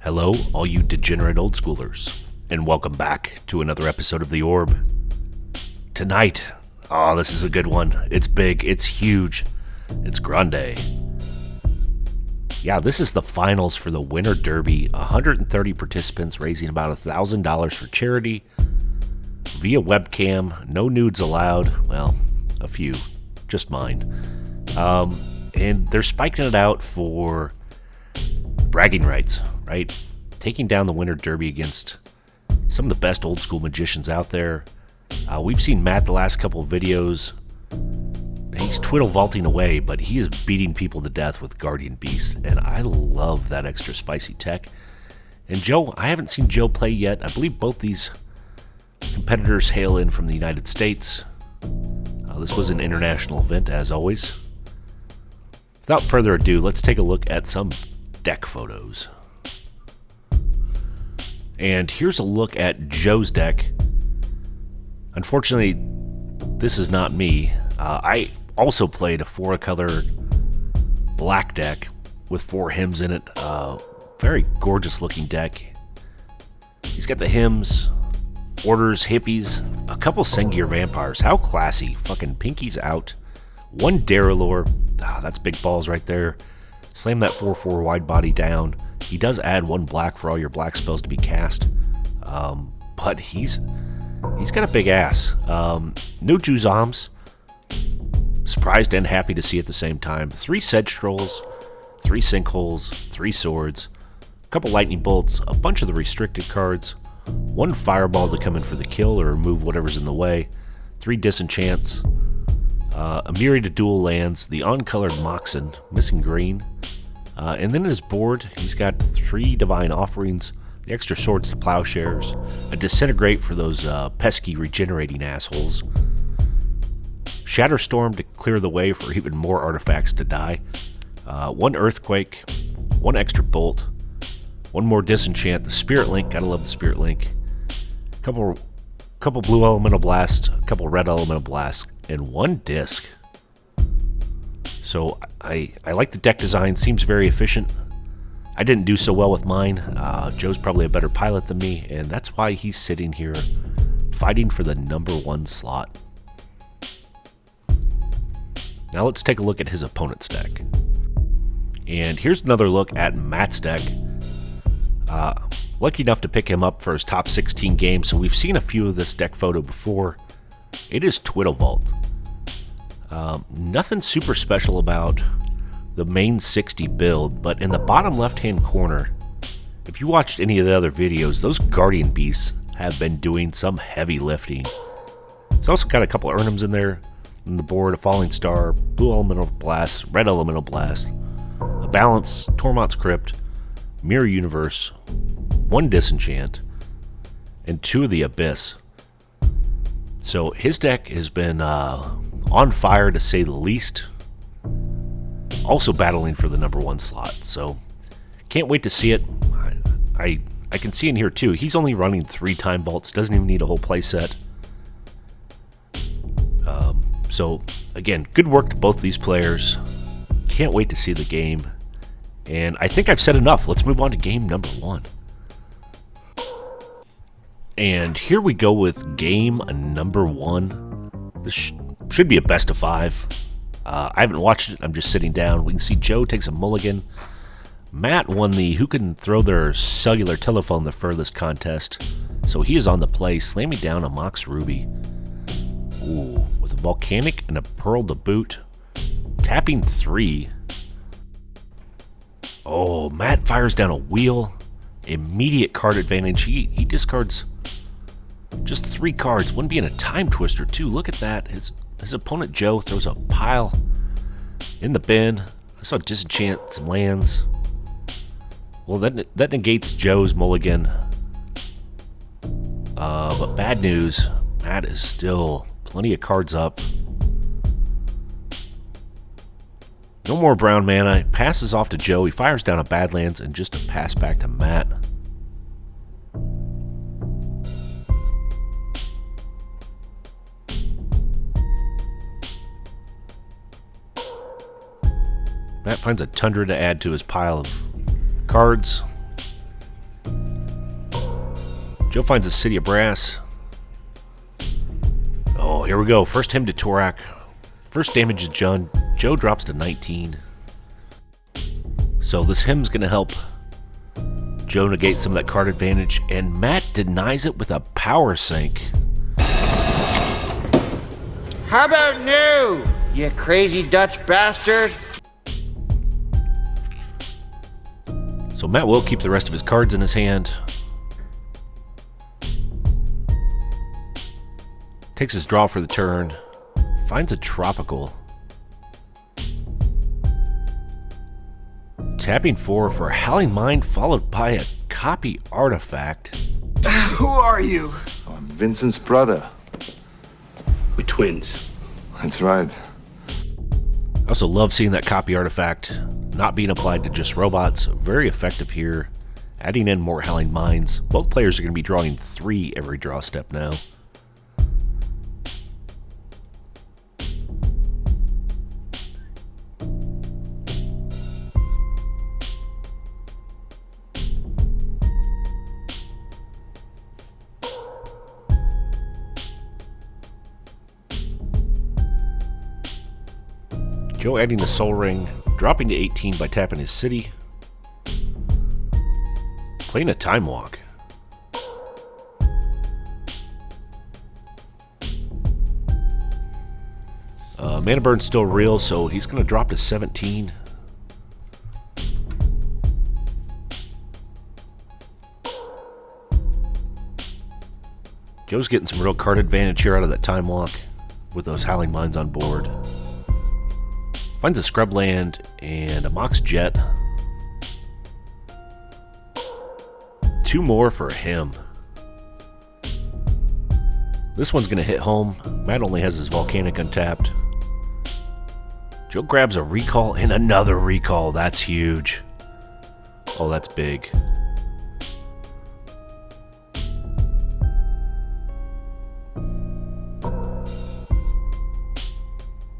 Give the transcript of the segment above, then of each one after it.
Hello, all you degenerate old schoolers, and welcome back to another episode of The Orb. Tonight, this is a good one. It's big, it's huge, it's grande. Yeah, this is the finals for the Winter Derby. 130 participants raising about $1,000 for charity via webcam. No nudes allowed. Well, a few, just mine. And they're spiking it out for bragging rights, right? Taking down the Winter Derby against some of the best old school magicians out there. We've seen Matt the last couple of videos. He's twiddle vaulting away, but he is beating people to death with Guardian Beast, and I love that extra spicy tech. And Joe, I haven't seen Joe play yet. I believe both these competitors hail in from the United States. This was an international event, as always. Without further ado, let's take a look at some deck photos. And here's a look at Joe's deck. Unfortunately, this is not me. I also played a 4-color black deck with 4 hymns in it. Very gorgeous looking deck. He's got the hymns, orders, hippies, a couple Sengir vampires. How classy. Fucking pinkies out. 1 Darylore. That's big balls right there. Slam that 4/4 wide body down. He does add 1 black for all your black spells to be cast. But he's got a big ass. No Juzams. Surprised and happy to see at the same time. 3 Sedge Trolls, 3 Sinkholes, 3 Swords, a couple Lightning Bolts, a bunch of the restricted cards, 1 Fireball to come in for the kill or remove whatever's in the way, 3 Disenchants, a myriad of dual lands, the uncolored Moxen, missing green, and then in his board, he's got 3 Divine Offerings, the extra Swords to Plowshares, a Disintegrate for those pesky regenerating assholes, Shatterstorm to clear the way for even more artifacts to die, 1 Earthquake, 1 extra Bolt, 1 more Disenchant, the Spirit Link, gotta love the Spirit Link, couple Blue Elemental Blast, a couple Red Elemental Blast, and 1 Disc. So I like the deck design, seems very efficient. I didn't do so well with mine. Joe's probably a better pilot than me, and that's why he's sitting here fighting for the #1 slot. Now let's take a look at his opponent's deck. And here's another look at Matt's deck. Lucky enough to pick him up for his top 16 games, so we've seen a few of this deck photo before. It is Twiddle Vault. Nothing super special about the main 60 build, but in the bottom left-hand corner, if you watched any of the other videos, those Guardian Beasts have been doing some heavy lifting. It's also got a couple of Urnums in there on the board, a Falling Star, Blue Elemental Blast, Red Elemental Blast, a Balance, Tormont's Crypt, Mirror Universe, 1 Disenchant, and 2 of the Abyss. So his deck has been on fire to say the least. Also battling for the #1 slot. So can't wait to see it. I can see in here too. He's only running 3 Time Vaults. Doesn't even need a whole playset. So again, good work to both these players. Can't wait to see the game. And I think I've said enough. Let's move on to game #1. And here we go with game #1. This should be a best of 5. I haven't watched it. I'm just sitting down. We can see Joe takes a mulligan. Matt won the who can throw their cellular telephone the furthest contest. So he is on the play, slamming down a Mox Ruby. Ooh, with a Volcanic and a Pearl to boot. Tapping 3. Oh, Matt fires down a Wheel. Immediate card advantage. He discards just 3 cards. One being a Time Twister, too. Look at that. His opponent, Joe, throws a pile in the bin. I saw Disenchant, some lands. Well, that negates Joe's mulligan. But bad news. Matt is still plenty of cards up. No more brown mana. It passes off to Joe. He fires down a Badlands and just a pass back to Matt. Matt finds a Tundra to add to his pile of cards. Joe finds a City of Brass. Oh, here we go. First him to Torak. First damage is John. Joe drops to 19. So this hymn's going to help Joe negate some of that card advantage, and Matt denies it with a power sink. How about new, you crazy Dutch bastard? So Matt will keep the rest of his cards in his hand. Takes his draw for the turn. Finds a tropical. Tapping 4 for a Howling Mind, followed by a copy artifact. Who are you? I'm Vincent's brother. We're twins. That's right. I also love seeing that copy artifact not being applied to just robots. Very effective here. Adding in more Howling Minds. Both players are going to be drawing 3 every draw step now. Joe adding the Soul Ring, dropping to 18 by tapping his city. Playing a Time Walk. Mana Burn's still real, so he's going to drop to 17. Joe's getting some real card advantage here out of that Time Walk with those Howling Minds on board. Finds a Scrubland and a Mox Jet. 2 more for him. This one's going to hit home. Matt only has his Volcanic untapped. Joe grabs a Recall and another Recall. That's huge. Oh, that's big.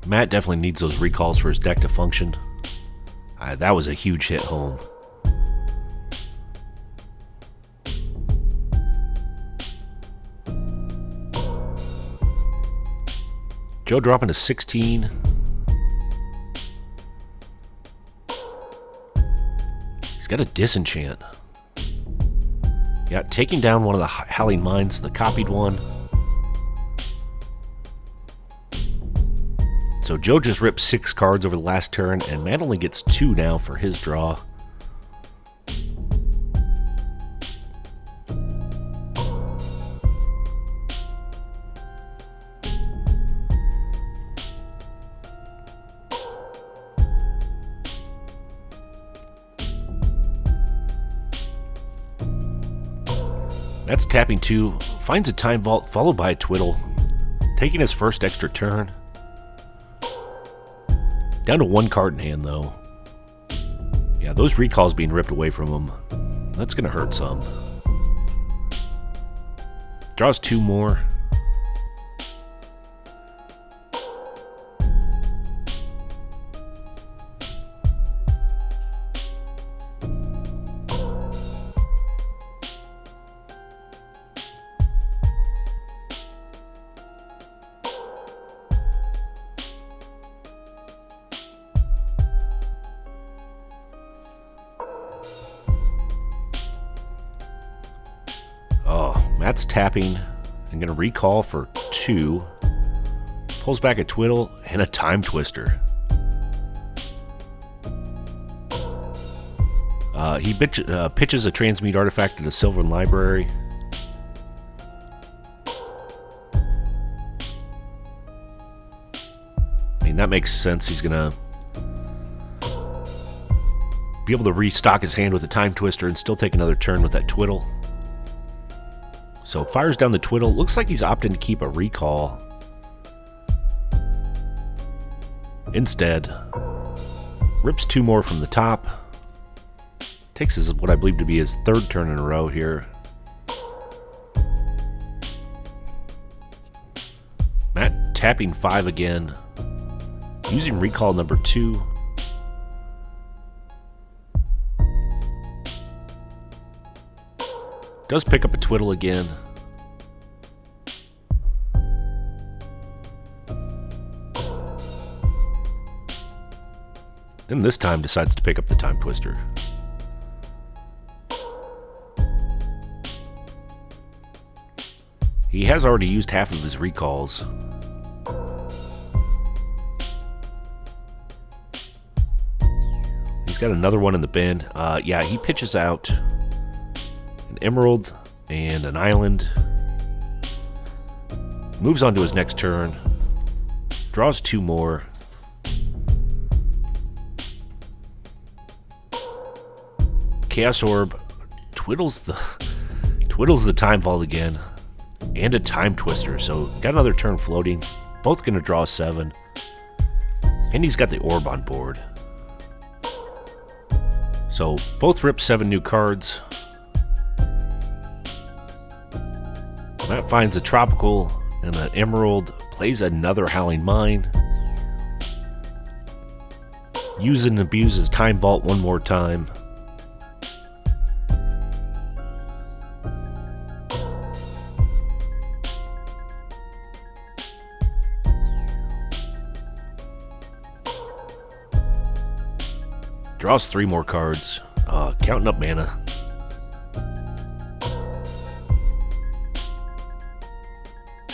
Matt definitely needs those recalls for his deck to function. That was a huge hit home. Joe dropping to 16. He's got a Disenchant. Yeah, taking down one of the Howling Minds, the copied one. So Joe just ripped 6 cards over the last turn, and Matt only gets 2 now for his draw. Matt's tapping 2, finds a Time Vault followed by a Twiddle, taking his first extra turn. Down to 1 card in hand, though. Yeah, those recalls being ripped away from him. That's going to hurt some. Draws 2 more. Matt's tapping and going to recall for 2. Pulls back a Twiddle and a Time Twister. He pitches a Transmute artifact to the Sylvan Library. I mean, that makes sense. He's going to be able to restock his hand with a Time Twister and still take another turn with that Twiddle. So fires down the Twiddle. Looks like he's opting to keep a recall. Instead, rips 2 more from the top. Takes his, what I believe to be his 3rd turn in a row here. Matt tapping 5 again. Using recall number 2. Does pick up a Twiddle again. And this time decides to pick up the Time Twister. He has already used half of his recalls. He's got another one in the bin. Yeah, he pitches out an Emerald and an Island. Moves on to his next turn. Draws 2 more. Chaos Orb twiddles the Time Vault again. And a Time Twister, so got another turn floating. Both going to draw 7. And he's got the Orb on board. So both rip 7 new cards. Matt finds a Tropical and an Emerald. Plays another Howling Mine. Uses and abuses Time Vault one more time. Draws 3 more cards, counting up mana.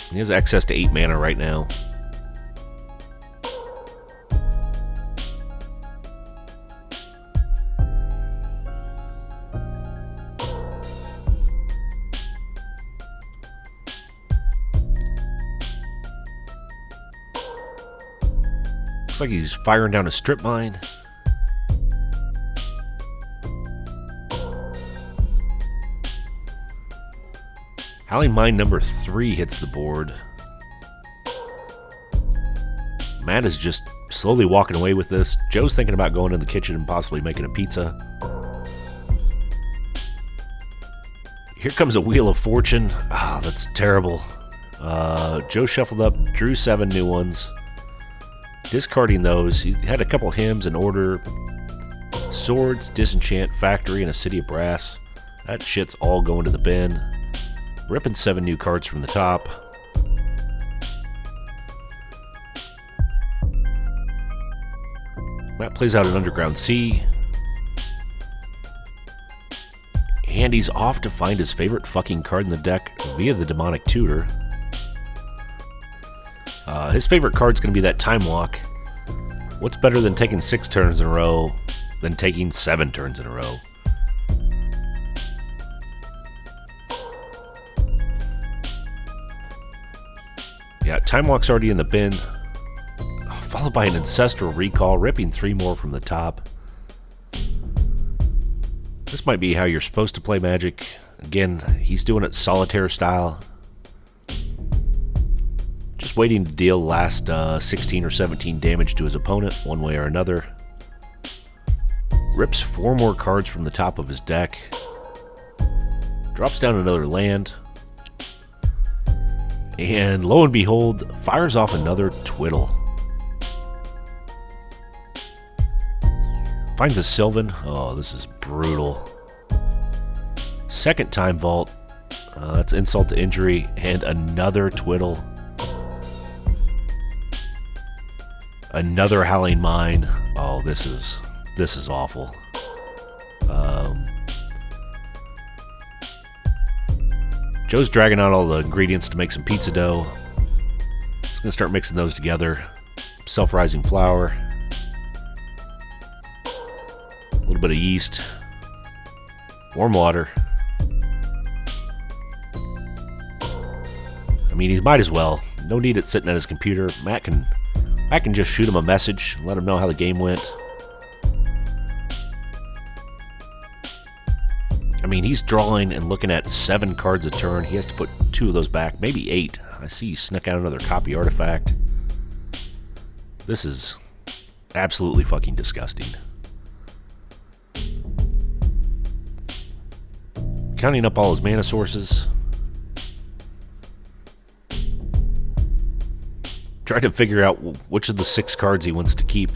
He has access to 8 mana right now. Looks like he's firing down a Strip Mine. Howling Mine number 3 hits the board. Matt is just slowly walking away with this. Joe's thinking about going in the kitchen and possibly making a pizza. Here comes a Wheel of Fortune. Ah, that's terrible. Joe shuffled up, drew 7 new ones. Discarding those, he had a couple hymns in order. Swords, Disenchant, Factory, and a City of Brass. That shit's all going to the bin. Ripping 7 new cards from the top. Matt plays out an Underground Sea. And he's off to find his favorite fucking card in the deck via the Demonic Tutor. His favorite card's going to be that Time Walk. What's better than taking 6 turns in a row than taking 7 turns in a row? Yeah, Time Walk's already in the bin, followed by an Ancestral Recall, ripping 3 more from the top. This might be how you're supposed to play Magic. Again, he's doing it Solitaire style. Just waiting to deal last 16 or 17 damage to his opponent, one way or another. Rips 4 more cards from the top of his deck. Drops down another land. And lo and behold, fires off another Twiddle. Finds a Sylvan. Oh, this is brutal. Second Time Vault. That's insult to injury. And another Twiddle. Another Howling Mine. Oh, this is awful. Joe's dragging out all the ingredients to make some pizza dough. He's going to start mixing those together. Self-rising flour. A little bit of yeast. Warm water. I mean, he might as well. No need it sitting at his computer. Matt can just shoot him a message, let him know how the game went. I mean, he's drawing and looking at 7 cards a turn. He has to put 2 of those back, maybe 8. I see he snuck out another copy artifact. This is absolutely fucking disgusting. Counting up all his mana sources. Trying to figure out which of the 6 cards he wants to keep.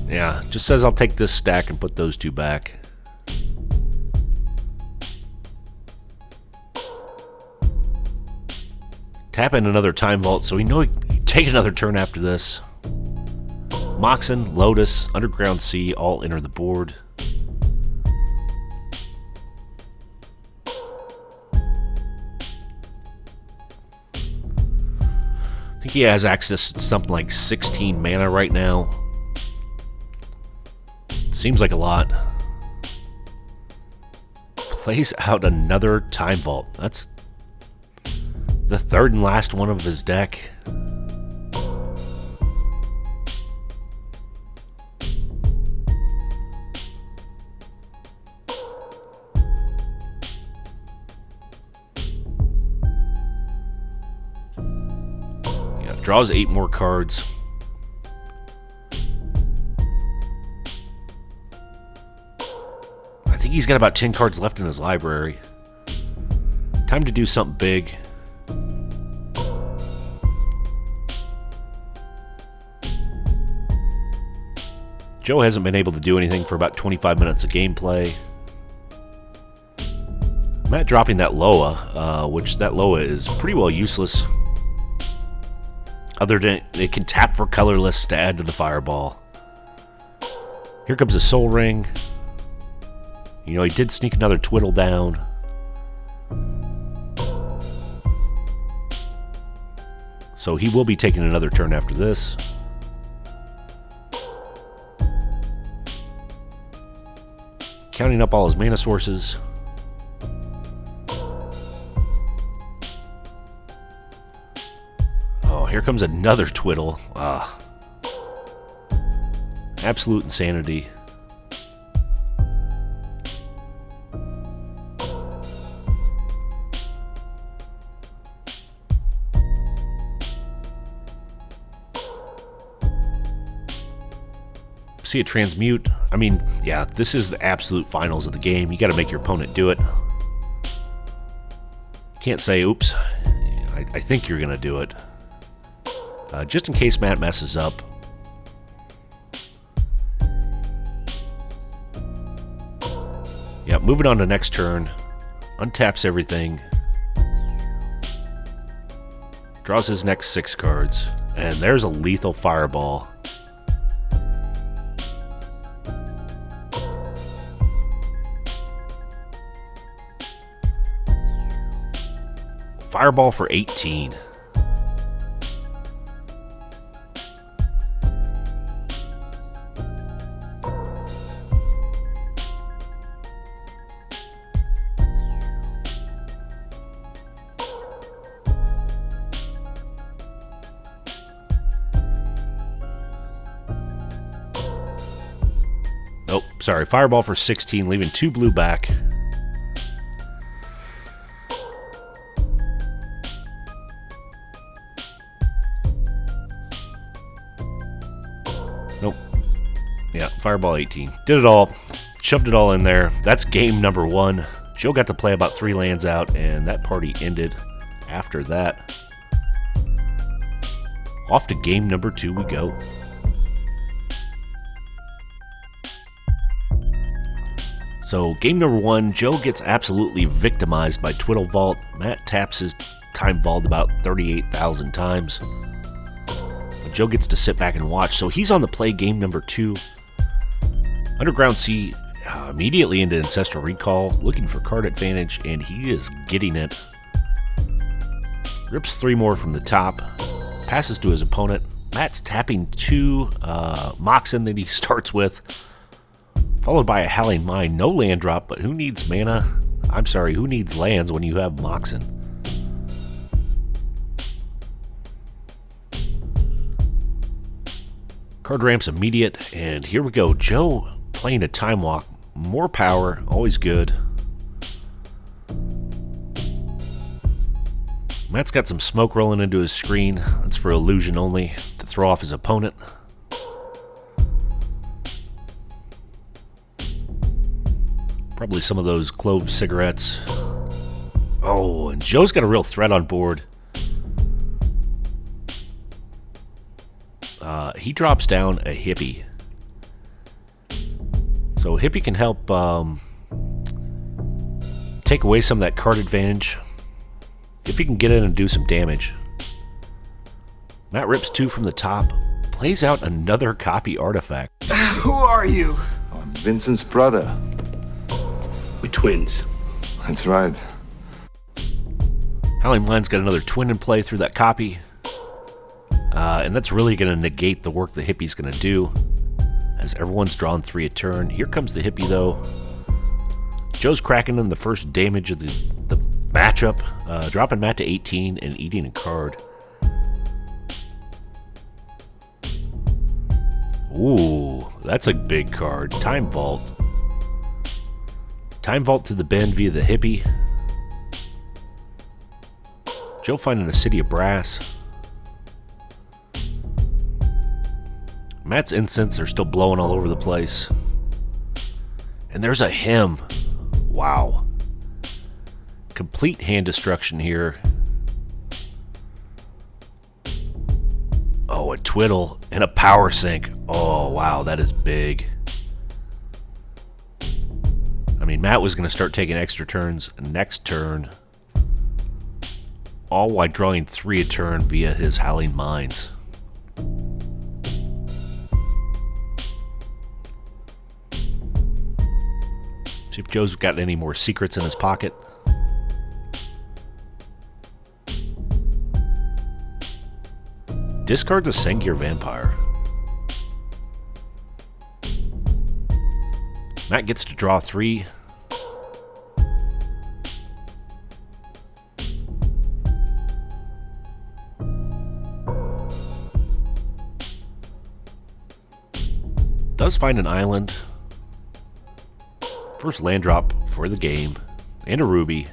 Yeah, just says I'll take this stack and put those two back. Tap in another Time Vault, so we know he take another turn after this. Moxen, Lotus, Underground Sea all enter the board. I think he has access to something like 16 mana right now. Seems like a lot. Plays out another Time Vault. That's the third and last one of his deck. Yeah, draws 8 more cards. I think he's got about 10 cards left in his library. Time to do something big. Joe hasn't been able to do anything for about 25 minutes of gameplay. Matt dropping that Loa, which that Loa is pretty well useless. Other than it can tap for colorless to add to the fireball. Here comes a Soul Ring. You know, he did sneak another Twiddle down. So he will be taking another turn after this. Counting up all his mana sources. Oh, here comes another Twiddle. Absolute insanity. See a Transmute. I mean, yeah, this is the absolute finals of the game. You got to make your opponent do it. Can't say, oops, I think you're going to do it. Just in case Matt messes up. Yeah, moving on to next turn. Untaps everything. Draws his next 6 cards. And there's a lethal fireball. Fireball for 18. Oh, sorry. Fireball for 16, leaving 2 blue back. Nope. Yeah, Fireball 18. Did it all. Shoved it all in there. That's game number 1. Joe got to play about 3 lands out, and that party ended after that. Off to game number 2 we go. So, game number 1, Joe gets absolutely victimized by Twiddle Vault. Matt taps his Time Vault about 38,000 times. But Joe gets to sit back and watch. So, he's on the play game number 2. Underground Sea immediately into Ancestral Recall, looking for card advantage, and he is getting it. Rips 3 more from the top. Passes to his opponent. Matt's tapping 2 Moxen that he starts with. Followed by a Howling Mine. No land drop, but who needs mana? I'm sorry, who needs lands when you have Moxen? Card ramps immediate, and here we go. Joe playing a Time Walk. More power, always good. Matt's got some smoke rolling into his screen. That's for illusion only, to throw off his opponent. Probably some of those clove cigarettes. Oh, and Joe's got a real threat on board. He drops down a hippie. So Hippie can help take away some of that card advantage if he can get in and do some damage. Matt rips 2 from the top, plays out another copy artifact. Who are you? I'm Vincent's brother. We twins. That's right. Howling Blind's got another twin in play through that copy. And that's really going to negate the work the Hippie's going to do, as everyone's drawn 3 a turn. Here comes the Hippie, though. Joe's cracking in the first damage of the matchup, dropping Matt to 18 and eating a card. Ooh, that's a big card. Time Vault. Time Vault to the bend via the Hippie. Joe finding a City of Brass. Matt's incense are still blowing all over the place. And there's a hymn. Wow. Complete hand destruction here. Oh, a Twiddle and a power sink. Oh, wow, that is big. I mean, Matt was going to start taking extra turns next turn, all while drawing 3 a turn via his Howling Mines. See if Joe's got any more secrets in his pocket. Discards a Sengir Vampire. Matt gets to draw 3. Does find an island. First land drop for the game. And a ruby.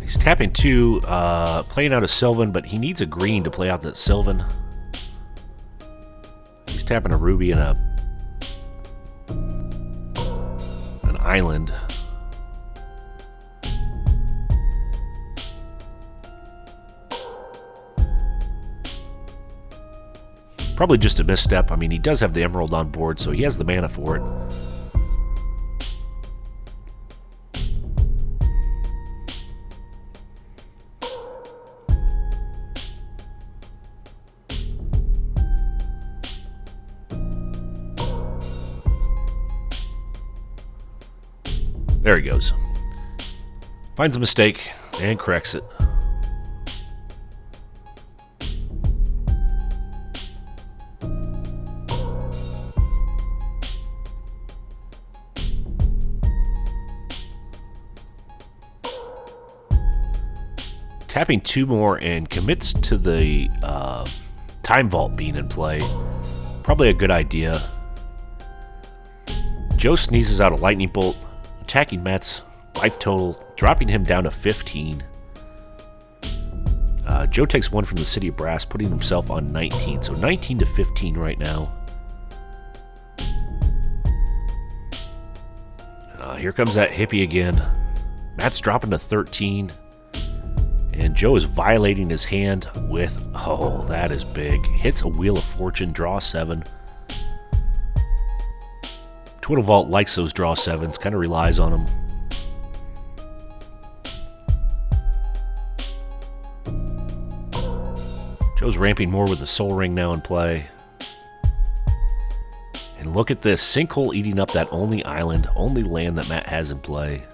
He's tapping 2, playing out a Sylvan, but he needs a green to play out that Sylvan. He's tapping a ruby and an island. Probably just a misstep. I mean, he does have the Emerald on board, so he has the mana for it. There he goes. Finds a mistake and corrects it. Tapping 2 more and commits to the Time Vault being in play. Probably a good idea. Joe sneezes out a Lightning Bolt, attacking Matt's life total, dropping him down to 15. Joe takes 1 from the City of Brass, putting himself on 19. So 19 to 15 right now. Here comes that Hippie again. Matt's dropping to 13. And Joe is violating his hand with, oh, that is big. Hits a Wheel of Fortune, draw 7. Twiddle Vault likes those draw 7s, kind of relies on them. Joe's ramping more with the Soul Ring now in play. And look at this, Sinkhole eating up that only island, only land that Matt has in play.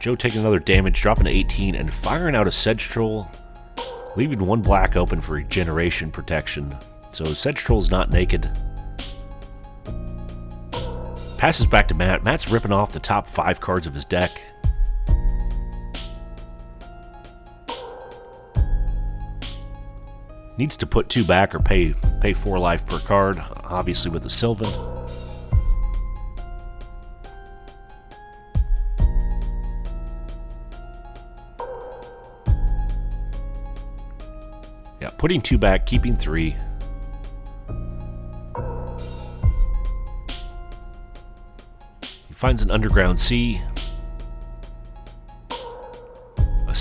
Joe taking another damage, dropping to 18, and firing out a Sedge Troll, leaving 1 black open for regeneration protection. So Sedge Troll's not naked. Passes back to Matt. Matt's ripping off the top 5 cards of his deck. Needs to put 2 back or pay 4 life per card, obviously with the Sylvan. Yeah, putting 2 back, keeping 3. He finds an Underground Sea,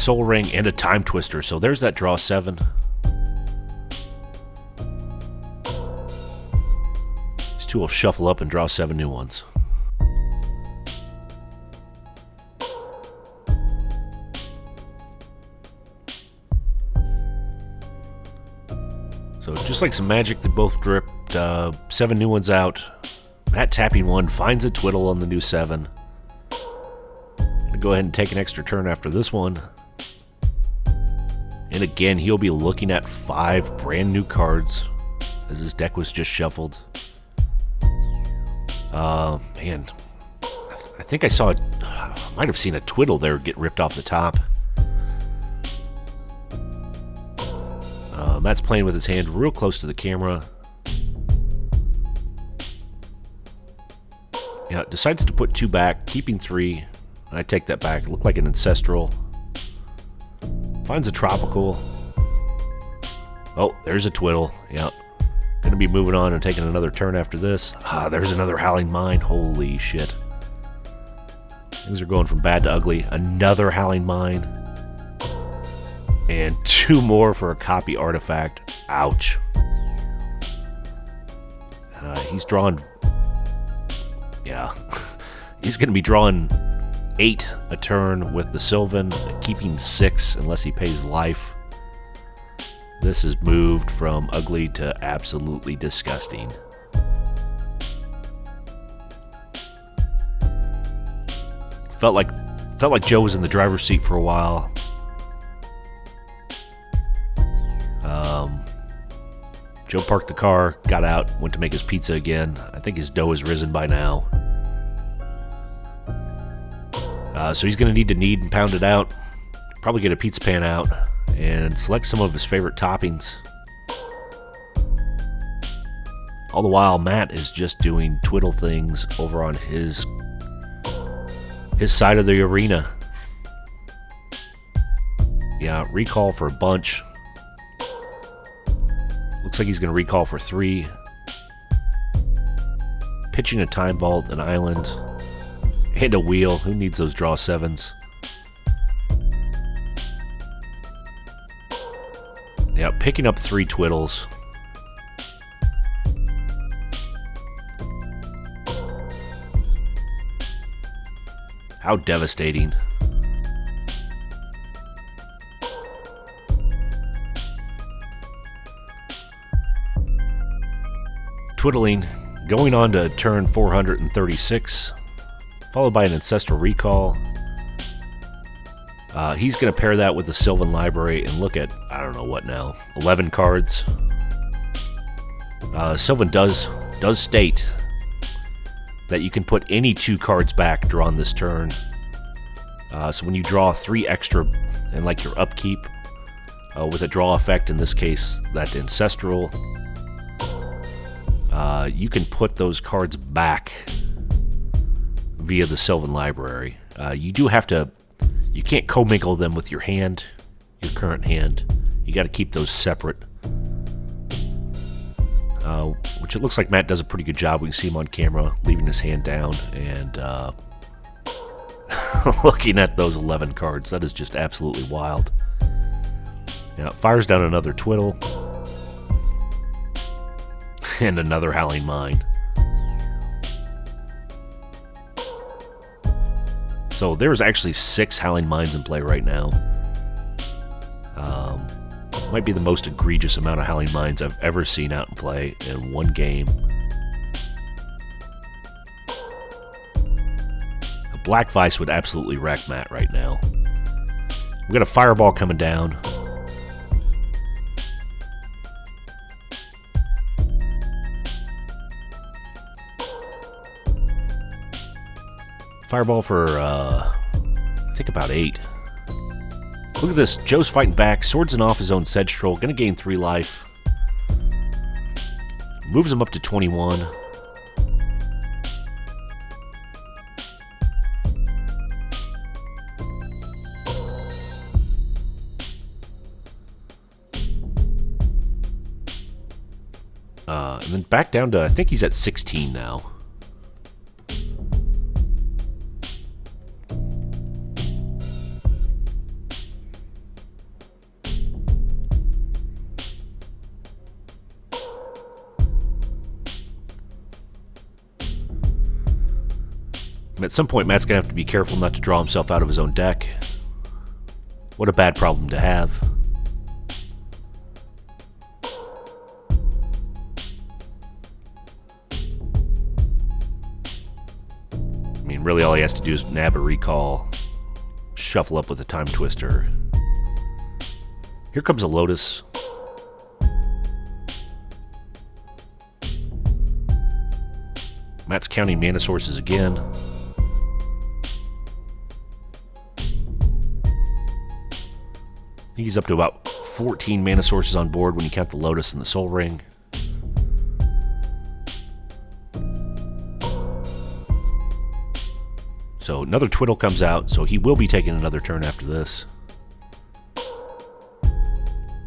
Soul Ring, and a Time Twister. So there's that draw 7. These two will shuffle up and draw 7 new ones. So just like some magic, they both dripped 7 new ones out. Matt tapping 1, finds a Twiddle on the new 7. Gonna go ahead and take an extra turn after this one. And again, he'll be looking at 5 brand new cards as his deck was just shuffled. Man, I think I saw, might have seen a Twiddle there get ripped off the top. Matt's playing with his hand real close to the camera. Yeah, decides to put 2 back, keeping 3. I take that back. It looked like an Ancestral. Finds a Tropical. Oh, there's a Twiddle. Yep. Gonna be moving on and taking another turn after this. Ah, there's another Howling Mine. Holy shit. Things are going from bad to ugly. Another Howling Mine. And 2 more for a copy artifact. Ouch. He's drawing... Yeah. He's going to be drawing 8 a turn with the Sylvan, keeping 6 unless he pays life. This has moved from ugly to absolutely disgusting. Felt like Joe was in the driver's seat for a while. Joe parked the car, got out, went to make his pizza again. I think his dough has risen by now. So he's going to need to knead and pound it out. Probably get a pizza pan out and select some of his favorite toppings. All the while, Matt is just doing Twiddle things over on his side of the arena. Yeah, recall for a bunch. Looks like he's going to recall for 3. Pitching a Time Vault, an Island, and a Wheel. Who needs those draw 7s? Yeah, picking up 3 Twiddles. How devastating. Twiddling, going on to turn 436, followed by an Ancestral Recall. He's going to pair that with the Sylvan Library and look at, I don't know what now, 11 cards. Sylvan does state that you can put any 2 cards back drawn this turn. So when you draw 3 extra and like your upkeep, with a draw effect, in this case, that Ancestral, you can put those cards back via the Sylvan Library. You do have to, you can't commingle them with your hand, your current hand. You got to keep those separate. Which it looks like Matt does a pretty good job. We can see him on camera leaving his hand down and looking at those 11 cards. That is just absolutely wild. Yeah, fires down another Twiddle. And another Howling Mine. So there's actually 6 Howling Mines in play right now. Might be the most egregious amount of Howling Mines I've ever seen out in play in one game. A Black Vice would absolutely wreck Matt right now. We got a Fireball coming down. Fireball for, I think about 8. Look at this. Joe's fighting back. Swordsing off his own Sedge Troll. Gonna gain 3 life. Moves him up to 21. And then back down to, I think he's at 16 now. And at some point, Matt's going to have to be careful not to draw himself out of his own deck. What a bad problem to have. I mean, really all he has to do is nab a recall, shuffle up with a time twister. Here comes a Lotus. Matt's counting mana sources again. I think he's up to about 14 mana sources on board when you count the Lotus and the Soul Ring. So another Twiddle comes out, so he will be taking another turn after this.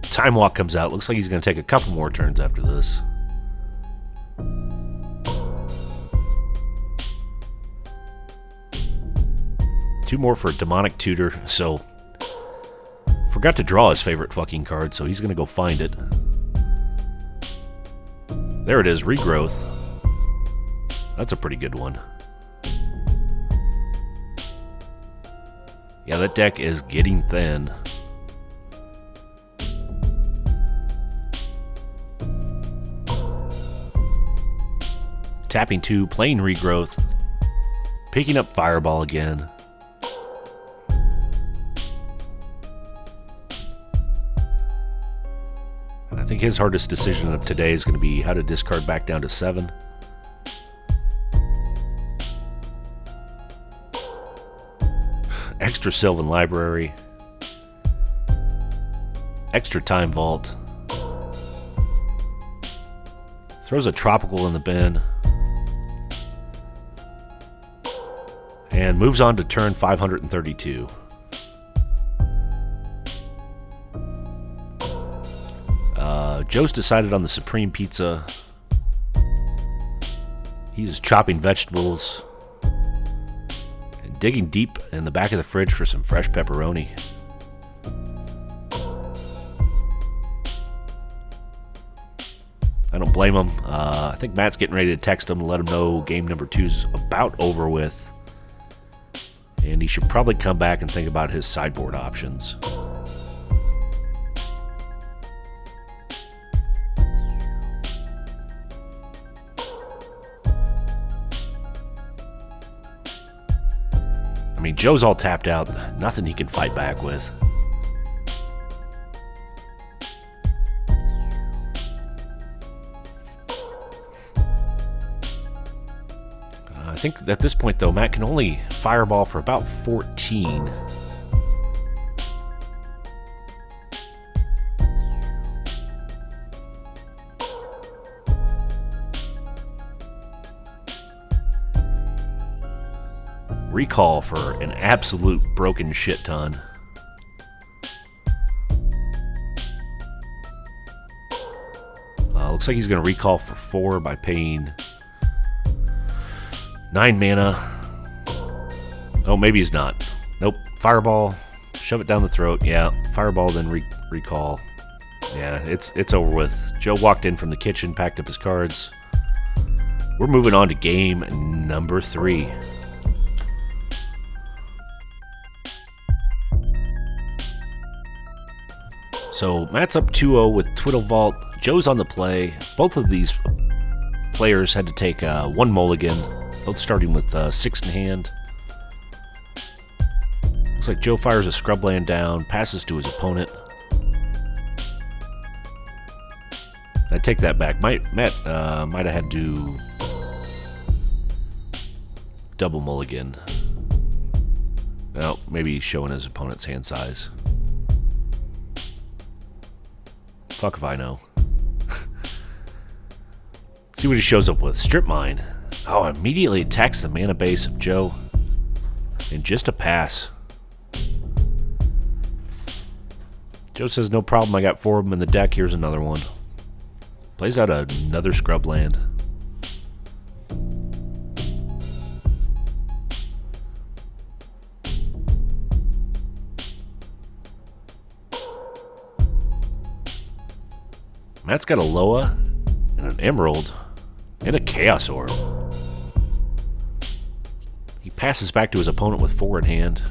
Time Walk comes out. Looks like he's going to take a couple more turns after this. Two more for a Demonic Tutor, so forgot to draw his favorite fucking card, so he's going to go find it. There it is, Regrowth. That's a pretty good one. Yeah, that deck is getting thin. Tapping 2, playing Regrowth, picking up Fireball again. I think his hardest decision of today is going to be how to discard back down to 7. Extra Sylvan Library. Extra Time Vault. Throws a Tropical in the bin. And moves on to turn 532. Joe's decided on the Supreme Pizza. He's chopping vegetables and digging deep in the back of the fridge for some fresh pepperoni. I don't blame him. I think Matt's getting ready to text him to let him know game number 2's about over with. And he should probably come back and think about his sideboard options. I mean, Joe's all tapped out. Nothing he can fight back with. I think at this point, though, Matt can only fireball for about 14. Recall for an absolute broken shit ton. Looks like he's going to recall for 4 by paying 9 mana. Oh, maybe he's not. Nope. Fireball. Shove it down the throat. Yeah. Fireball, then recall. Yeah, it's over with. Joe walked in from the kitchen, packed up his cards. We're moving on to game number 3. So Matt's up 2-0 with Twiddle Vault. Joe's on the play. Both of these players had to take 1 mulligan, both starting with 6 in hand. Looks like Joe fires a Scrubland down, passes to his opponent. I take that back. Matt might have had to double mulligan. No, maybe he's showing his opponent's hand size. Fuck if I know. See what he shows up with. Strip Mine. Oh, immediately attacks the mana base of Joe. And just a pass. Joe says, no problem, I got 4 of them in the deck. Here's another one. Plays out another Scrubland. Matt's got a Loa and an Emerald and a Chaos Orb. He passes back to his opponent with 4 in hand.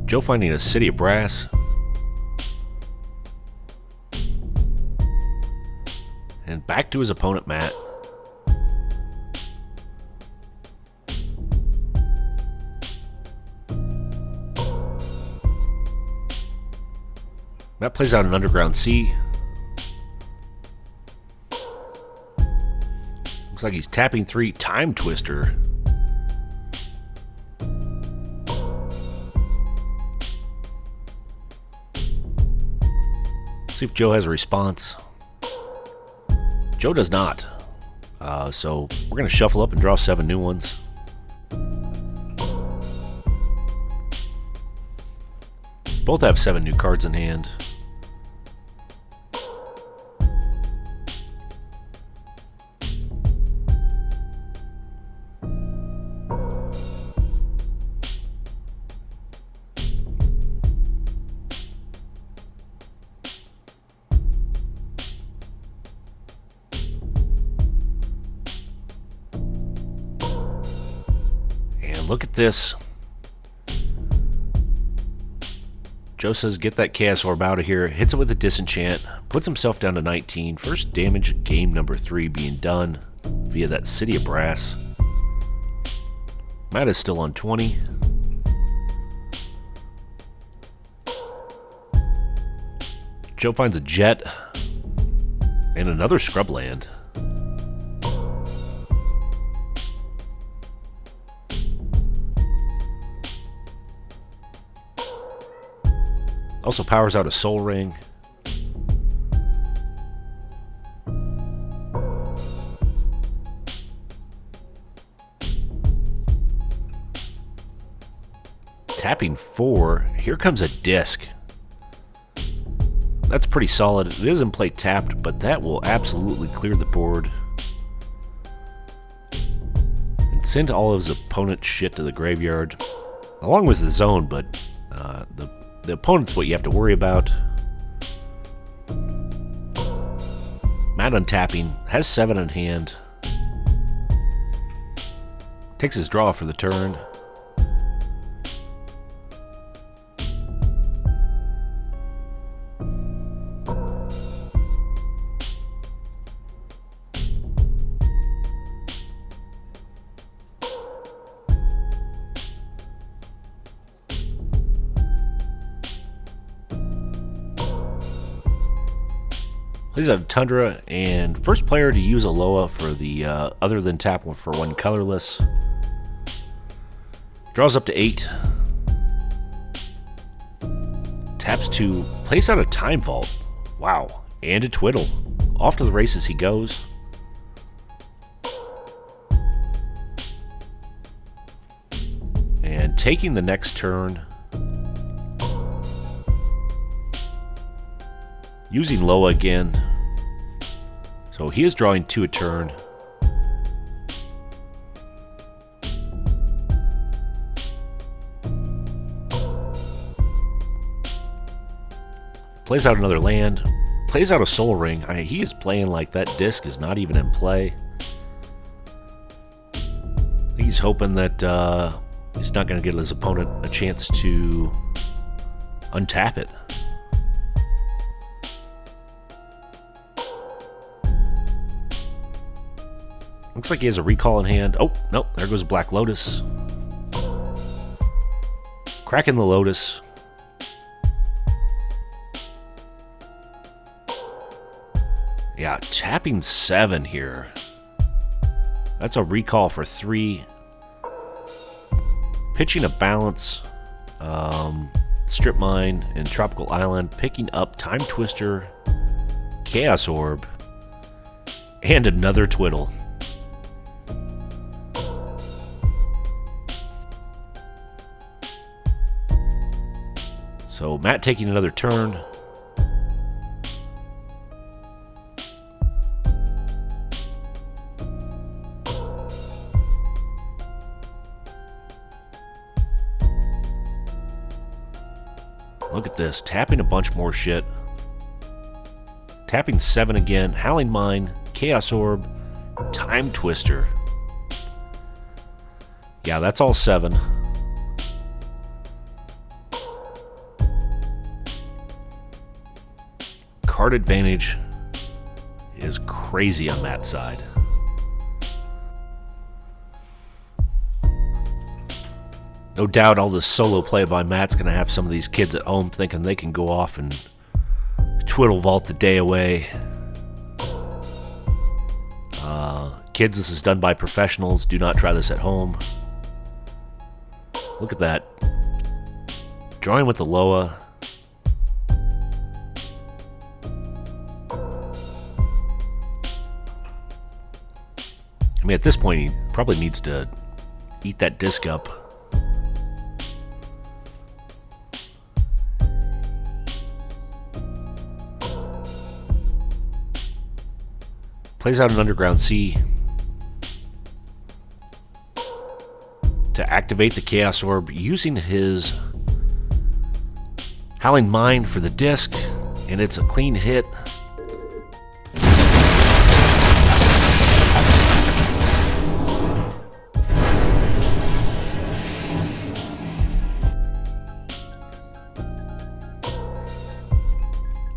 Joe finding a City of Brass. And back to his opponent, Matt. Matt plays out an Underground Sea. Looks like he's tapping 3 Time Twister. See if Joe has a response. Joe does not. So we're going to shuffle up and draw 7 new ones. Both have 7 new cards in hand. Look at this. Joe says get that Chaos Orb out of here. Hits it with a Disenchant. Puts himself down to 19. First damage game number 3 being done via that City of Brass. Matt is still on 20. Joe finds a Jet and another Scrubland. Also powers out a Soul Ring. Tapping 4. Here comes a Disc. That's pretty solid. It is in play tapped, but that will absolutely clear the board. And send all of his opponent's shit to the graveyard. Along with his own, but the opponent's what you have to worry about. Matt untapping, has 7 in hand. Takes his draw for the turn. Plays out a Tundra, and first player to use a Loa for the other than tap one for 1 colorless. Draws up to 8. Taps 2. Plays out a Time Vault. Wow. And a Twiddle. Off to the races he goes. And taking the next turn. Using Loa again. So he is drawing 2 a turn. Plays out another land. Plays out a Soul Ring. He is playing like that Disc is not even in play. He's hoping that he's not going to give his opponent a chance to untap it. Looks like he has a Recall in hand. Oh, nope, there goes Black Lotus. Cracking the Lotus. Yeah, tapping 7 here. That's a Recall for 3. Pitching a Balance, Strip Mine, and Tropical Island. Picking up Time Twister, Chaos Orb, and another Twiddle. So Matt taking another turn. Look at this, tapping a bunch more shit. Tapping 7 again. Howling Mine, Chaos Orb, Time Twister. Yeah, that's all 7. Card advantage is crazy on Matt's side. No doubt all this solo play by Matt's going to have some of these kids at home thinking they can go off and Twiddle vault the day away. Kids, this is done by professionals. Do not try this at home. Look at that. Drawing with the Loa. I mean, at this point, he probably needs to eat that disc up. Plays out an Underground Sea to activate the Chaos Orb using his Howling Mine for the disc, and it's a clean hit.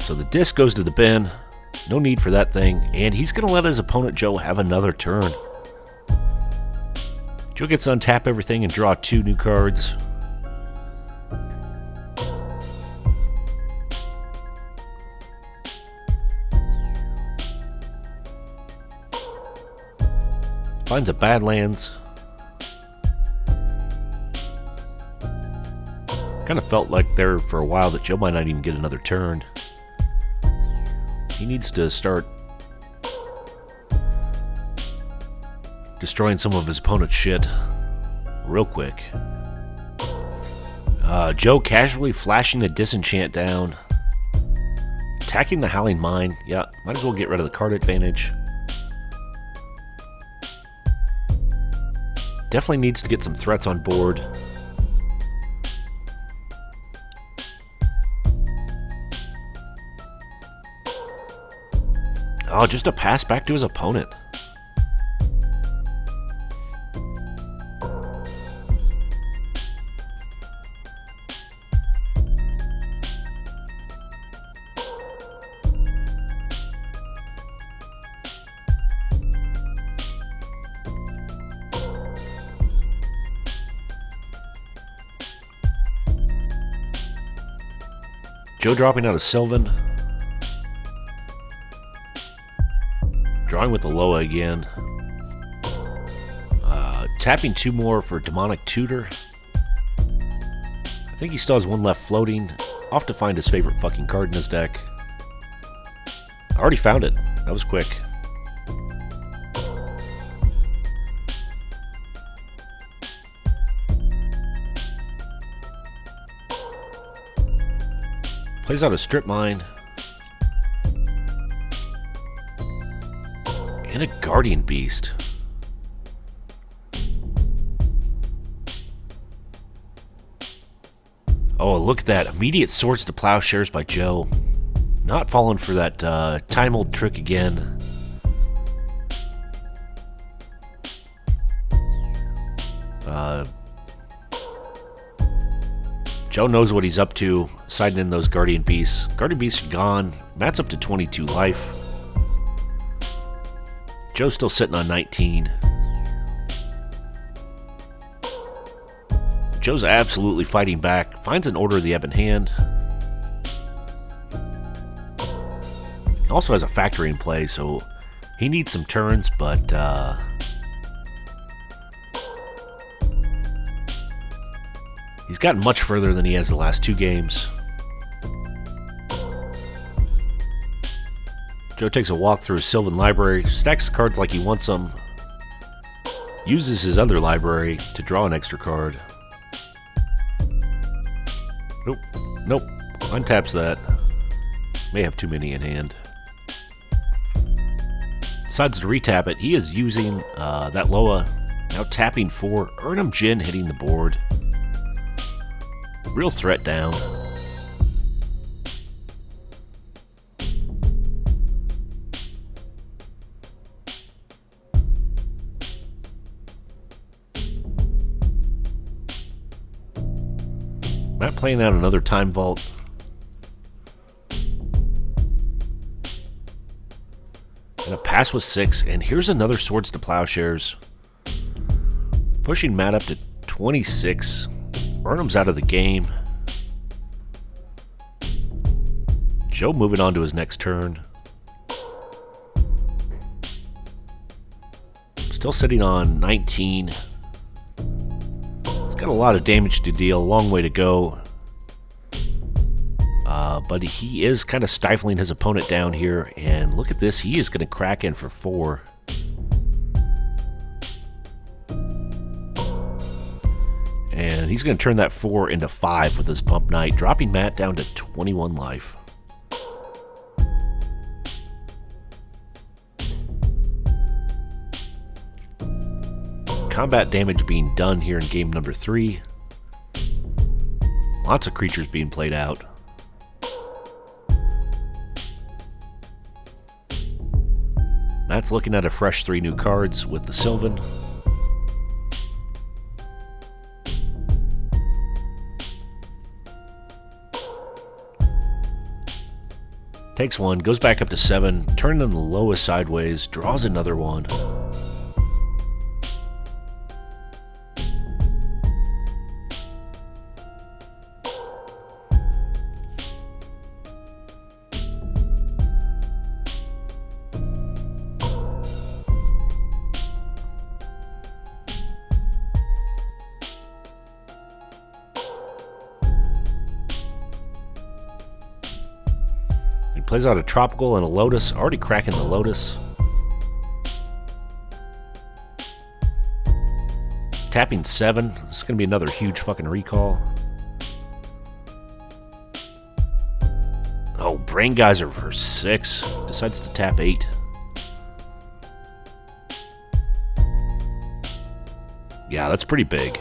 So the disc goes to the bin. No need for that thing, and he's going to let his opponent Joe have another turn. Joe gets to untap everything and draw 2 new cards. Finds a Badlands. Kind of felt like there for a while that Joe might not even get another turn. He needs to start destroying some of his opponent's shit real quick. Joe casually flashing the Disenchant down. Attacking the Howling Mine. Yeah, might as well get rid of the card advantage. Definitely needs to get some threats on board. Oh, just a pass back to his opponent. Joe dropping out of Sylvan. Drawing with the Loa again. Tapping 2 more for Demonic Tutor. I think he still has 1 left floating. Off to find his favorite fucking card in his deck. I already found it. That was quick. Plays out a Strip Mine. And a Guardian Beast. Oh, look at that. Immediate Swords to Plowshares by Joe. Not falling for that time old trick again. Joe knows what he's up to, siding in those Guardian Beasts. Guardian Beasts are gone. Matt's up to 22 life. Joe's still sitting on 19. Joe's absolutely fighting back. Finds an Order of the Ebon Hand. Also has a Factory in play, so he needs some turns, but he's gotten much further than he has the last 2 games. Joe takes a walk through his Sylvan library, stacks the cards like he wants them, uses his other library to draw an extra card. Nope, untaps that. May have too many in hand. Decides to retap it. He is using that Loa, now tapping 4, Urnum Jin hitting the board. Real threat down. Matt playing out another time vault. And a pass with 6. And here's another Swords to Plowshares. Pushing Matt up to 26. Burnham's out of the game. Joe moving on to his next turn. Still sitting on 19. He's got a lot of damage to deal, a long way to go. But he is kind of stifling his opponent down here. And look at this, he is going to crack in for 4. And he's going to turn that 4 into 5 with his Pump Knight, dropping Matt down to 21 life. Combat damage being done here in game number 3. Lots of creatures being played out. Matt's looking at a fresh 3 new cards with the Sylvan. Takes 1, goes back up to 7, turning the lowest sideways, draws another one. Plays out a Tropical and a Lotus, already cracking the Lotus. Tapping 7, this is going to be another huge fucking recall. Oh, Brain Geyser for 6, decides to tap 8. Yeah, that's pretty big.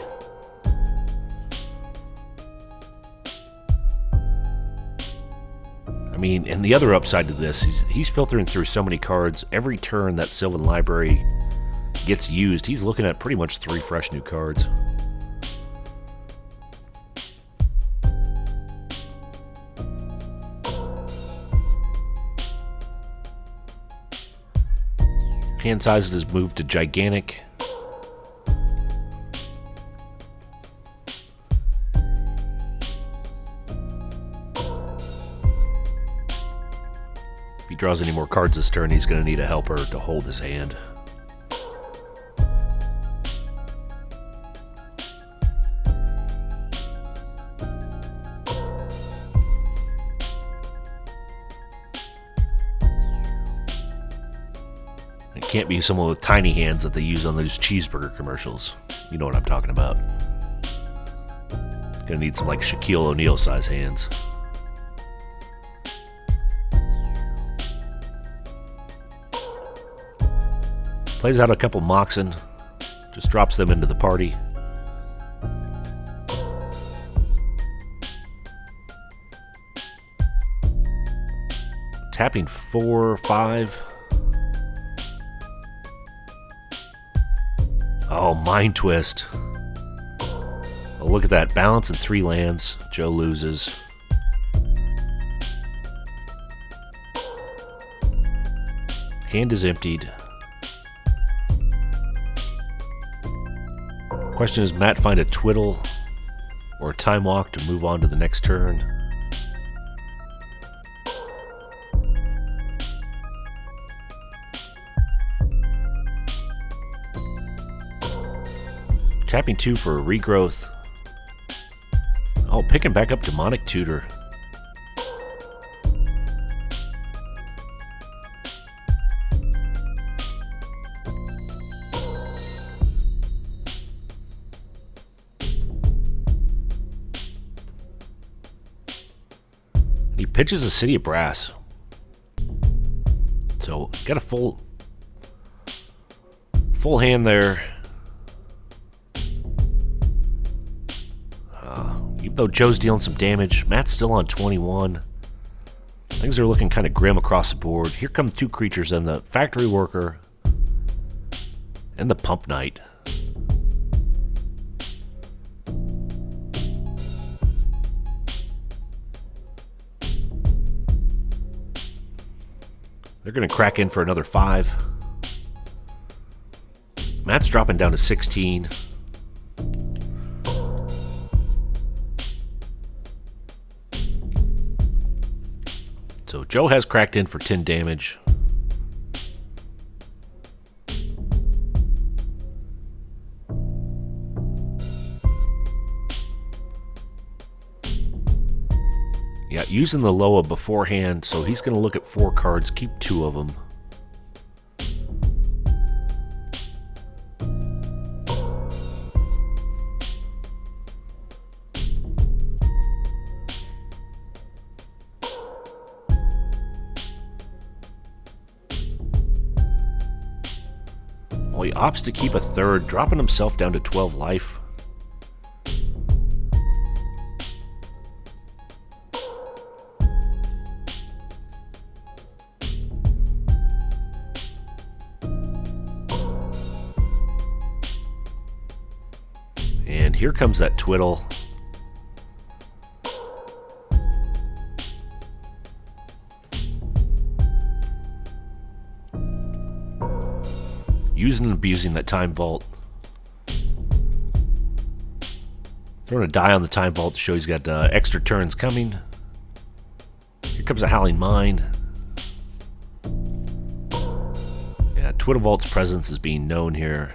I mean, and the other upside to this, he's filtering through so many cards. Every turn that Sylvan Library gets used, he's looking at pretty much 3 fresh new cards. Hand size has moved to gigantic. If he draws any more cards this turn, he's going to need a helper to hold his hand. It can't be someone with tiny hands that they use on those cheeseburger commercials. You know what I'm talking about. Gonna need some like Shaquille O'Neal size hands. Plays out a couple Moxen, just drops them into the party. Tapping 4, 5. Oh, Mind Twist. Oh, look at that. Balance and 3 lands. Joe loses. Hand is emptied. Question is, Matt find a Twiddle or a Time Walk to move on to the next turn? Tapping 2 for a regrowth. Oh, picking back up Demonic Tutor. He pitches a City of Brass. So, got a full hand there. Even though Joe's dealing some damage, Matt's still on 21. Things are looking kind of grim across the board. Here come 2 creatures in, the Factory Worker and the Pump Knight. They're going to crack in for another 5. Matt's dropping down to 16. So Joe has cracked in for 10 damage. Yeah, using the Loa beforehand, so he's going to look at 4 cards, keep 2 of them. Well, he opts to keep a 3rd, dropping himself down to 12 life. And here comes that Twiddle. Using and abusing that Time Vault. Throwing a die on the Time Vault to show he's got extra turns coming. Here comes a Howling Mine. Yeah, Twiddle Vault's presence is being known here.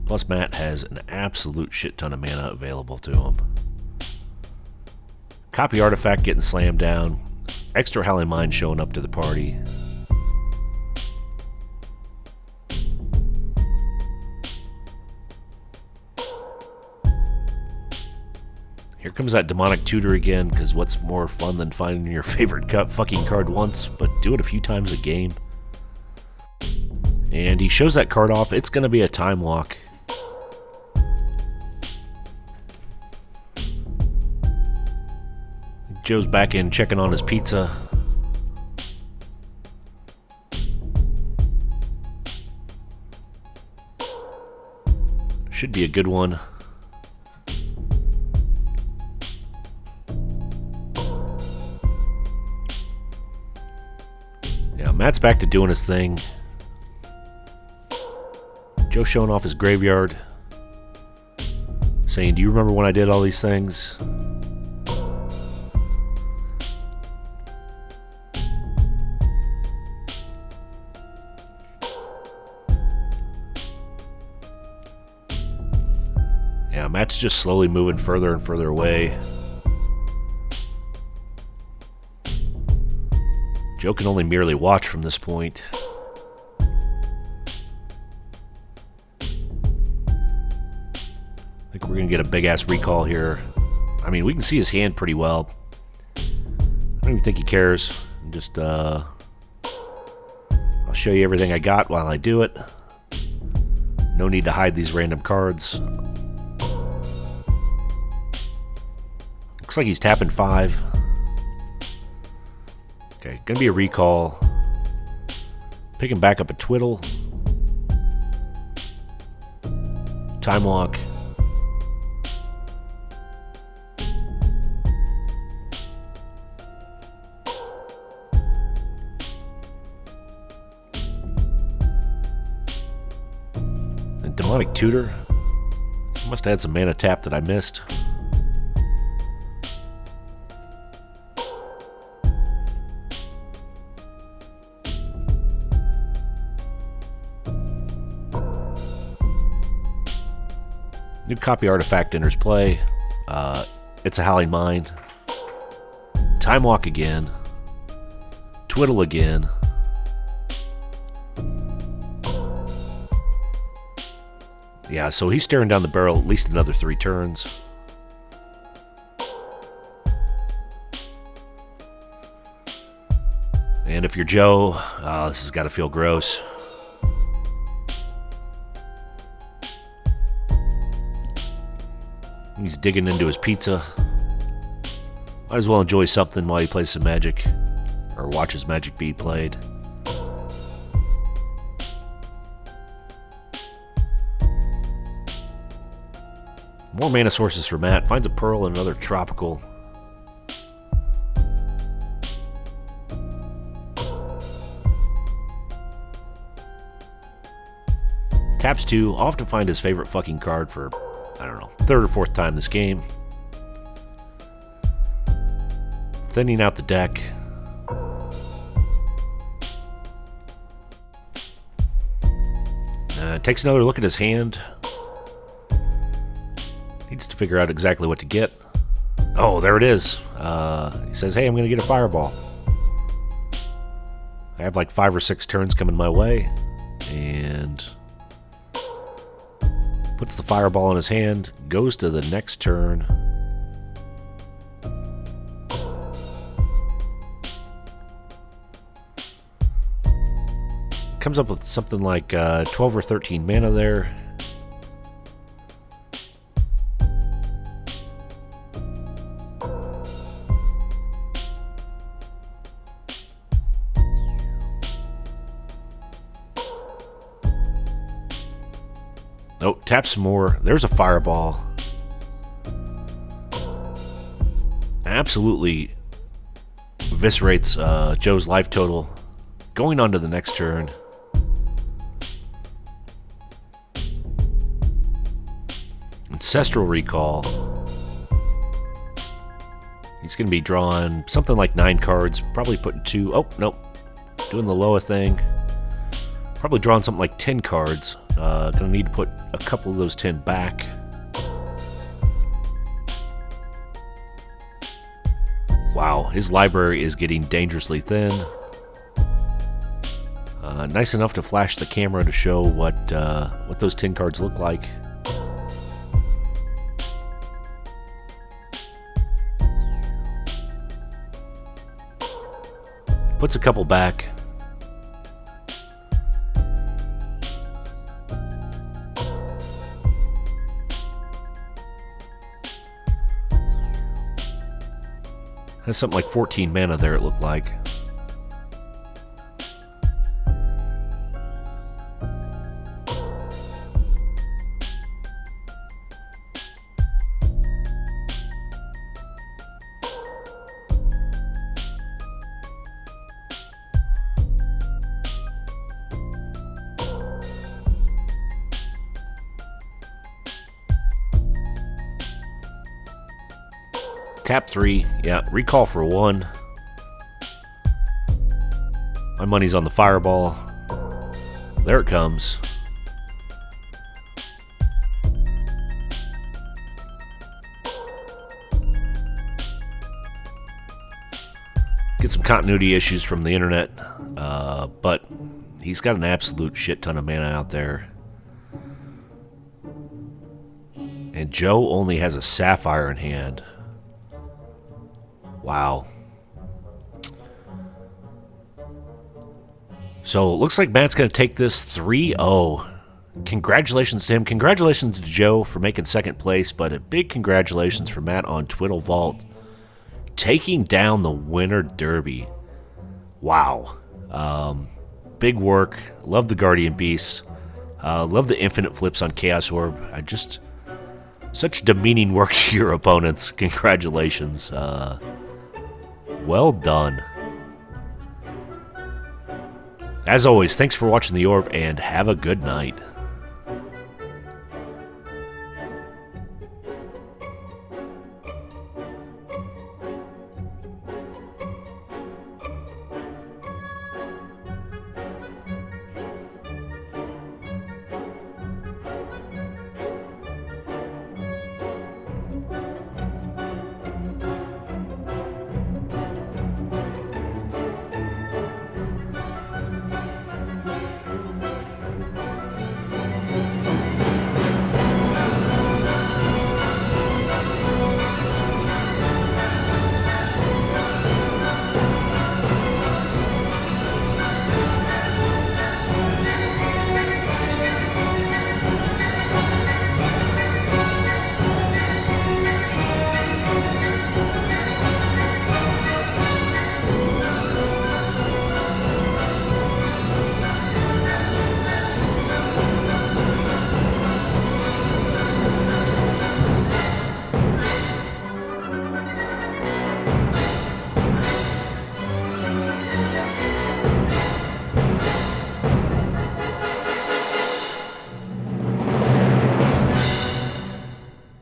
Plus, Matt has an absolute shit ton of mana available to him. Copy Artifact getting slammed down. Extra Howling Mine showing up to the party. Here comes that Demonic Tutor again, because what's more fun than finding your favorite fucking card once, but do it a few times a game. And he shows that card off. It's going to be a Time Walk. Joe's back in checking on his pizza. Should be a good one. Yeah, Matt's back to doing his thing. Joe showing off his graveyard. Saying, do you remember when I did all these things? Yeah, Matt's just slowly moving further and further away. Joe can only merely watch from this point. I think we're going to get a big-ass recall here. I mean, we can see his hand pretty well. I don't even think he cares. Just, I'll show you everything I got while I do it. No need to hide these random cards. Looks like he's tapping 5. Okay, gonna be a recall. Picking back up a Twiddle. Time Walk. And Demonic Tutor. Must have had some mana tap that I missed. New Copy Artifact enters play. It's a Howling Mine. Time Walk again. Twiddle again. Yeah, so he's staring down the barrel at least another 3 turns. And if you're Joe, this has got to feel gross. He's digging into his pizza. Might as well enjoy something while he plays some Magic. Or watches Magic be played. More mana sources for Matt. Finds a Pearl and another Tropical. Taps 2, off to find his favorite fucking card for, I don't know, third or fourth time this game. Thinning out the deck. Takes another look at his hand. Needs to figure out exactly what to get. Oh, there it is. He says, hey, I'm going to get a fireball. I have like 5 or 6 turns coming my way. And puts the fireball in his hand. Goes to the next turn. Comes up with something like 12 or 13 mana there. Oh, tap some more. There's a fireball. Absolutely eviscerates Joe's life total. Going on to the next turn. Ancestral Recall. He's going to be drawing something like 9 cards. Probably putting 2. Oh, nope. Doing the Loa thing. Probably drawing something like 10 cards. Going to need to put a couple of those 10 back. Wow, his library is getting dangerously thin. Nice enough to flash the camera to show what those 10 cards look like. Puts a couple back. Has something like 14 mana there, it looked like. Tap 3, yeah, recall for 1. My money's on the fireball. There it comes. Get some continuity issues from the internet, but he's got an absolute shit ton of mana out there. And Joe only has a sapphire in hand. Wow. So it looks like Matt's going to take this 3-0. Congratulations to him. Congratulations to Joe for making second place, but a big congratulations for Matt on Twiddle Vault. Taking down the Winter Derby. Wow. Big work. Love the Guardian Beasts. Love the infinite flips on Chaos Orb. Such demeaning work to your opponents. Congratulations. Well done. As always, thanks for watching the Orb, and have a good night.